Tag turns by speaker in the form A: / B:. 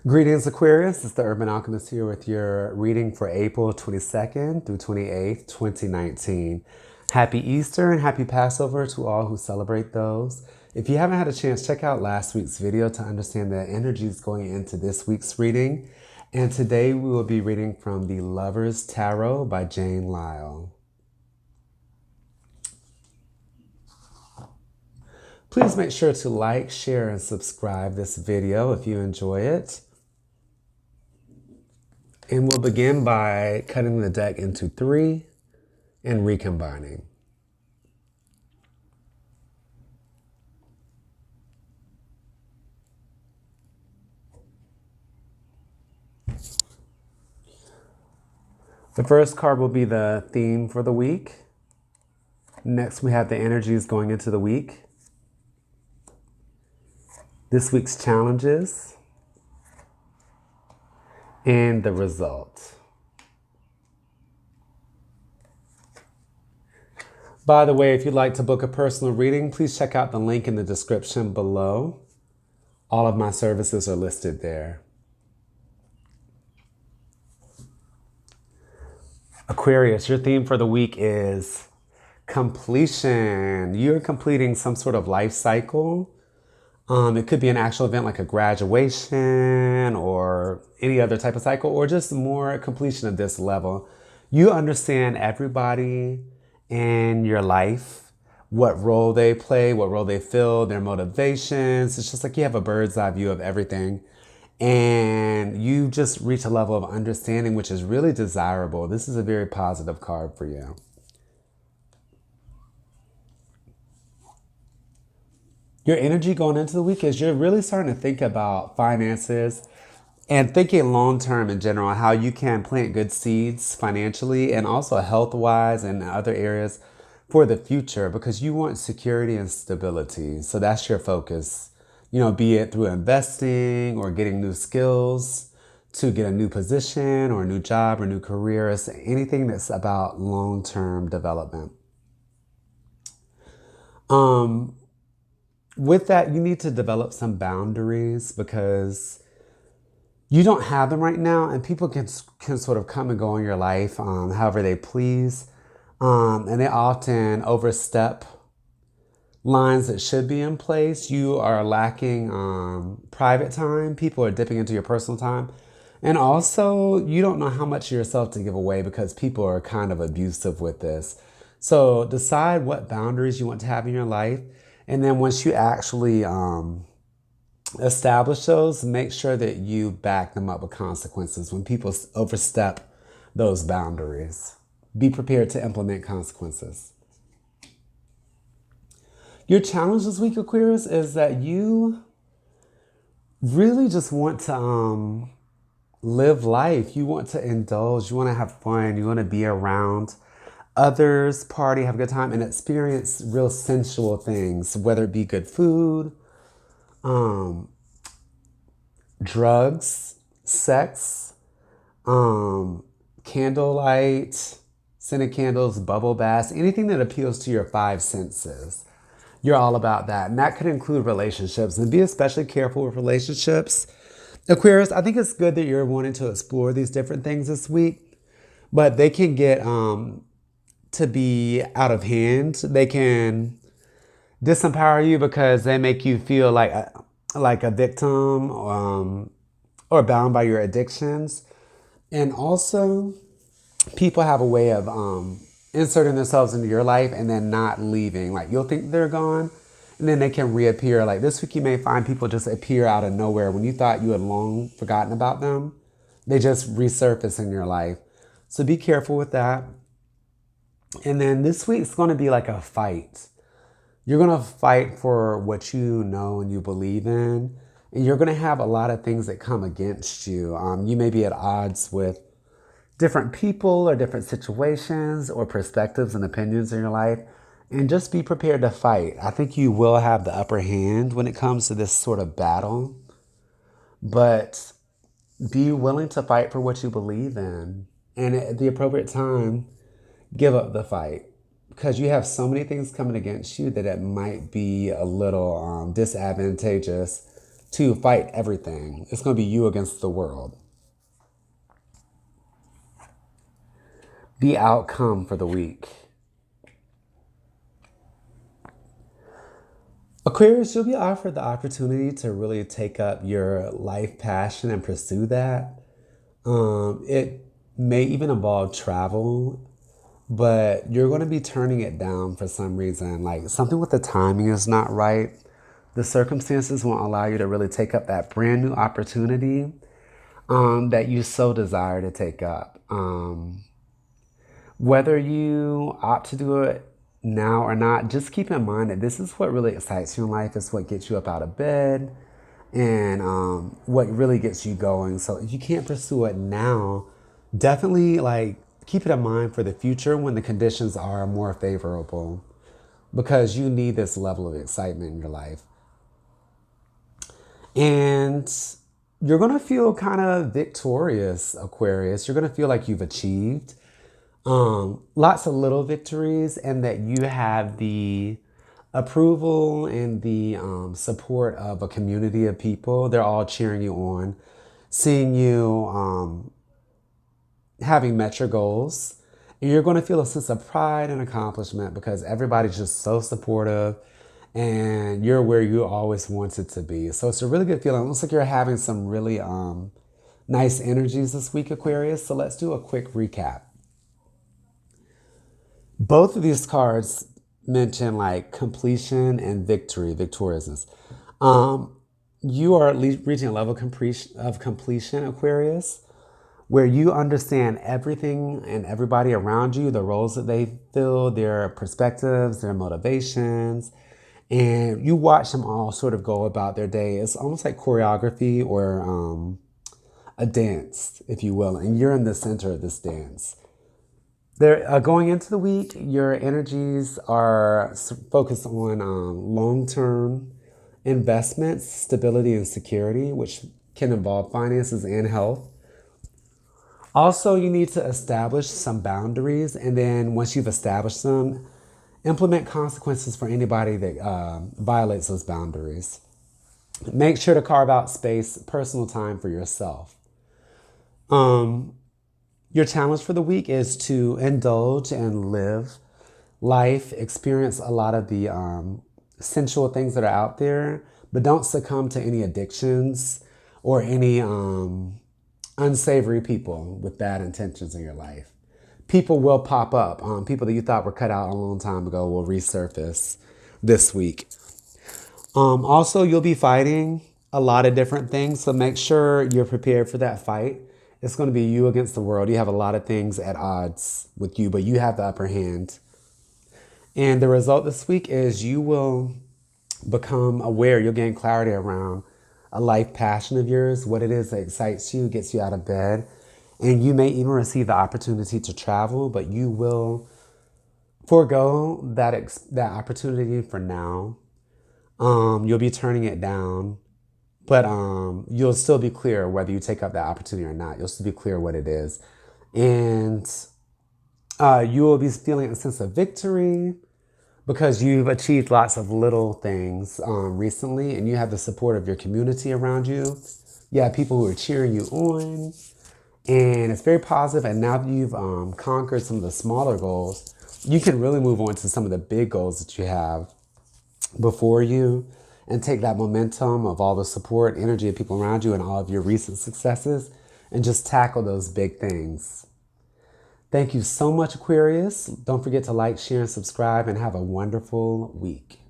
A: Greetings, Aquarius. It's the Urban Alchemist here with your reading for April 22nd through 28th, 2019. Happy Easter and happy Passover to all who celebrate those. If you haven't had a chance, check out last week's video to understand the energies going into this week's reading. And today we will be reading from the Lover's Tarot by Jane Lyle. Please make sure to like, share, and subscribe this video if you enjoy it. And we'll begin by cutting the deck into 3 and recombining. The first card will be the theme for the week. Next, we have the energies going into the week. This week's challenges. And the result. By the way, if you'd like to book a personal reading, please check out the link in the description below. All of my services are listed there. Aquarius, your theme for the week is completion. You're completing some sort of life cycle. It could be an actual event like a graduation or any other type of cycle, or just more completion of this level. You understand everybody in your life, what role they play, what role they fill, their motivations. It's just like you have a bird's eye view of everything. And you just reach a level of understanding, which is really desirable. This is a very positive card for you. Your energy going into the week is you're really starting to think about finances and thinking long-term in general, how you can plant good seeds financially and also health-wise and other areas for the future, because you want security and stability. So that's your focus, be it through investing or getting new skills to get a new position or a new job or new career. It's anything that's about long-term development. With that, you need to develop some boundaries because you don't have them right now, and people can sort of come and go in your life however they please. And they often overstep lines that should be in place. You are lacking private time. People are dipping into your personal time. And also, you don't know how much of yourself to give away because people are kind of abusive with this. So decide what boundaries you want to have in your life. And then once you actually establish those, make sure that you back them up with consequences when people overstep those boundaries. Be prepared to implement consequences. Your challenge this week, Aquarius, is that you really just want to live life. You want to indulge. You want to have fun. You want to be around others, party, have a good time, and experience real sensual things, whether it be good food, drugs, sex, candlelight, scented candles, bubble baths, anything that appeals to your 5 senses. You're all about that. And that could include relationships. And be especially careful with relationships. Aquarius, I think it's good that you're wanting to explore these different things this week, but they can get to be out of hand. They can disempower you because they make you feel like a victim or bound by your addictions. And also, people have a way of inserting themselves into your life and then not leaving. Like, you'll think they're gone and then they can reappear. Like this week, you may find people just appear out of nowhere. When you thought you had long forgotten about them, they just resurface in your life. So be careful with that. And then this week's going to be like a fight. You're going to fight for what you know and you believe in. And you're going to have a lot of things that come against you. You may be at odds with different people or different situations or perspectives and opinions in your life. And just be prepared to fight. I think you will have the upper hand when it comes to this sort of battle. But be willing to fight for what you believe in. And at the appropriate time, give up the fight, because you have so many things coming against you that it might be a little disadvantageous to fight everything. It's going to be you against the world. The outcome for the week. Aquarius, you'll be offered the opportunity to really take up your life passion and pursue that. It may even involve travel, but you're going to be turning it down for some reason. Like something with the timing is not right. The circumstances won't allow you to really take up that brand new opportunity that you so desire to take up. Whether you opt to do it now or not, just keep in mind that this is what really excites you in life. It's what gets you up out of bed and what really gets you going. So if you can't pursue it now, definitely like keep it in mind for the future when the conditions are more favorable, because you need this level of excitement in your life. And you're going to feel kind of victorious, Aquarius. You're going to feel like you've achieved lots of little victories, and that you have the approval and the support of a community of people. They're all cheering you on, seeing you having met your goals. And you're going to feel a sense of pride and accomplishment because everybody's just so supportive and you're where you always wanted to be. So it's a really good feeling. It looks like you're having some really nice energies this week, Aquarius. So let's do a quick recap. Both of these cards mention like completion and victory, victoriousness. You are at least reaching a level of completion, Aquarius, where you understand everything and everybody around you, the roles that they fill, their perspectives, their motivations, and you watch them all sort of go about their day. It's almost like choreography or a dance, if you will, and you're in the center of this dance. Going into the week, your energies are focused on long-term investments, stability, and security, which can involve finances and health. Also, you need to establish some boundaries, and then once you've established them, implement consequences for anybody that violates those boundaries. Make sure to carve out space, personal time for yourself. Your challenge for the week is to indulge and live life, experience a lot of the sensual things that are out there, but don't succumb to any addictions or any unsavory people with bad intentions in your life. People will pop up. People that you thought were cut out a long time ago will resurface this week. Also, you'll be fighting a lot of different things, so make sure you're prepared for that fight. It's going to be you against the world. You have a lot of things at odds with you, but you have the upper hand. And the result this week is you will become aware. You'll gain clarity around a life passion of yours, what it is that excites you, gets you out of bed. And you may even receive the opportunity to travel, but you will forego that opportunity for now. You'll be turning it down. But you'll still be clear whether you take up that opportunity or not. You'll still be clear what it is. And you will be feeling a sense of victory because you've achieved lots of little things recently, and you have the support of your community around you. You have people who are cheering you on, and it's very positive. And now that you've conquered some of the smaller goals, you can really move on to some of the big goals that you have before you, and take that momentum of all the support, energy of people around you and all of your recent successes and just tackle those big things. Thank you so much, Aquarius. Don't forget to like, share, and subscribe, and have a wonderful week.